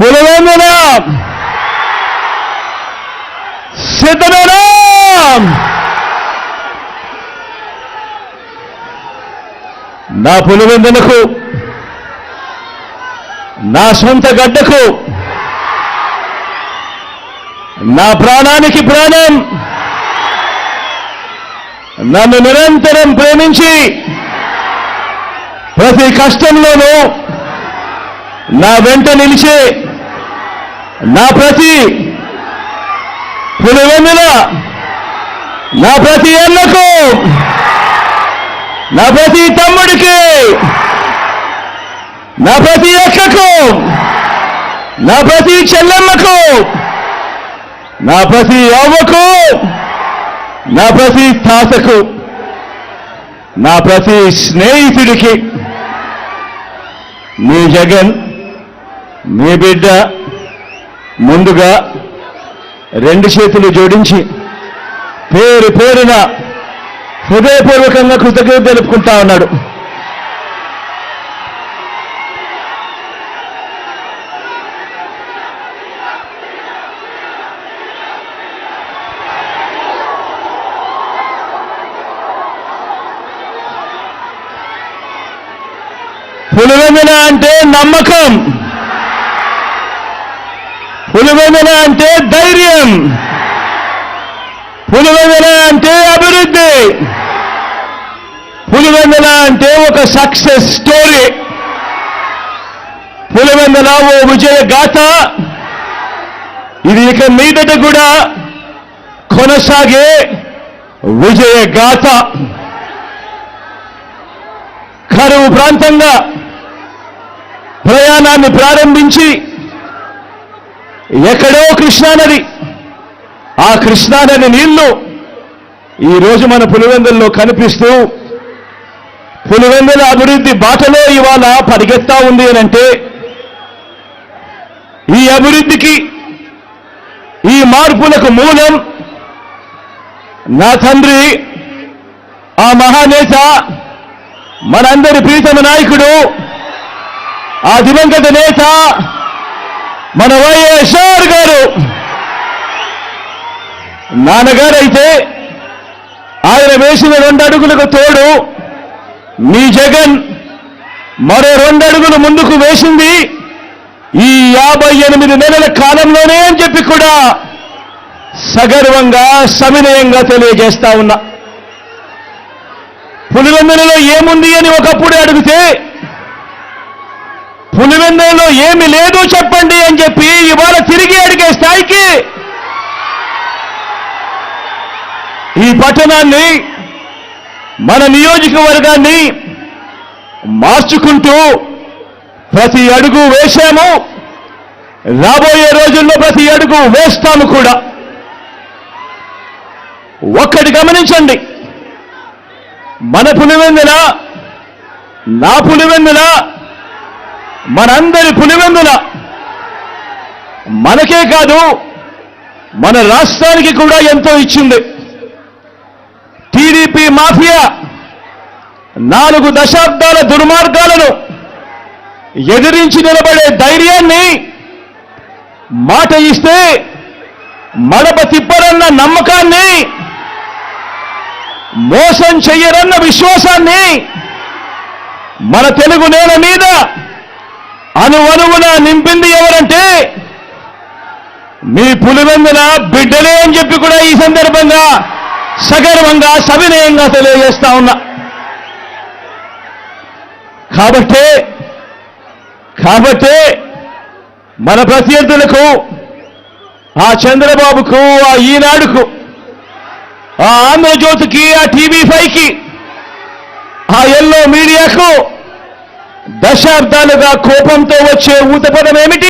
పులివెందుల సిద్ధమేనా? నా పులివెందులకు, నా సొంత గడ్డకు, నా ప్రాణానికి ప్రాణం, నన్ను నిరంతరం ప్రేమించి ప్రతి కష్టంలోనూ నా వెంట నిలిచే నా ప్రతి పులివెందుల, నా ప్రతి అన్నకు, నా ప్రతి తమ్ముడికి, నా ప్రతి అక్కకు, నా ప్రతి చెల్లెమ్మకు, నా ప్రతి అవ్వకు, నా ప్రతి తాతకు, నా ప్రతి స్నేహితుడికి మీ జగన్, మీ బిడ్డ ముందుగా రెండు చేతులు జోడించి పేరు పేరున హృదయపూర్వకంగా కృతజ్ఞత తెలుపుకుంటా ఉన్నాడు. పులివెందుల అంటే నమ్మకం, పులివెందుల అంటే ధైర్యం, పులివెందుల అంటే అభివృద్ధి, పులివెందుల అంటే ఒక సక్సెస్ స్టోరీ, పులివెందుల ఓ విజయ గాథ. ఇది ఇక మీదట కూడా కొనసాగే విజయ గాథ. కరువు ప్రాంతంగా ప్రయాణాన్ని ప్రారంభించి ఎక్కడో కృష్ణానది, ఆ కృష్ణానది నీళ్లు ఈరోజు మన పులివెందుల్లో కనిపిస్తూ పులివెందుల అభివృద్ధి బాటలో ఇవాళ పరిగెత్తా ఉంది అనంటే, ఈ అభివృద్ధికి, ఈ మార్పులకు మూలం నా తండ్రి, ఆ మహానేత, మనందరి ప్రీతమ నాయకుడు, ఆ దివంగత నేత మన వైఎస్ఆర్ గారు. నాన్నగారైతే ఆయన వేసిన 2 అడుగులకు తోడు మీ జగన్ మరో 2 అడుగులు ముందుకు వేసింది ఈ 58 నెలల కాలంలోనే అని చెప్పి కూడా సగర్వంగా, సవినయంగా తెలియజేస్తా ఉన్నా. పులివెందులలో ఏముంది అని ఒకప్పుడు అడిగితే, పులివెందులలో ఏమి లేదు చెప్పండి అని చెప్పి ఇవాళ తిరిగి అడిగే స్థాయికి ఈ పట్టణాన్ని, మన నియోజకవర్గాన్ని మార్చుకుంటూ ప్రతి అడుగు వేశాము. రాబోయే రోజుల్లో ప్రతి అడుగు వేస్తాము కూడా. ఒక్కటి గమనించండి, మన పులివెందుల, నా పులివెందుల, మనందరి పులివెందుల మనకే కాదు మన రాష్ట్రానికి కూడా ఎంతో ఇచ్చింది. టీడీపీ మాఫియా 4 దశాబ్దాల దుర్మార్గాలను ఎదిరించి నిలబడే ధైర్యాన్ని, మాట ఇస్తే మడప తిప్పరన్న నమ్మకాన్ని, మోసం చెయ్యరన్న విశ్వాసాన్ని మన తెలుగు నేల మీద అణువణువున నింపింది ఎవరంటే మీ పులివెందుల బిడ్డలే అని చెప్పి కూడా ఈ సందర్భంగా సగర్వంగా, సవినయంగా తెలియజేస్తా ఉన్నా. కాబట్టే మన ప్రత్యర్థులకు, ఆ చంద్రబాబుకు, ఆ ఈనాడుకు, ఆ ఆంధ్రజ్యోతికి, ఆ టీవీ5కి, ఆ ఎల్లో మీడియాకు దశాబ్దాలుగా కోపంతో వచ్చే ఊతపదం ఏమిటి?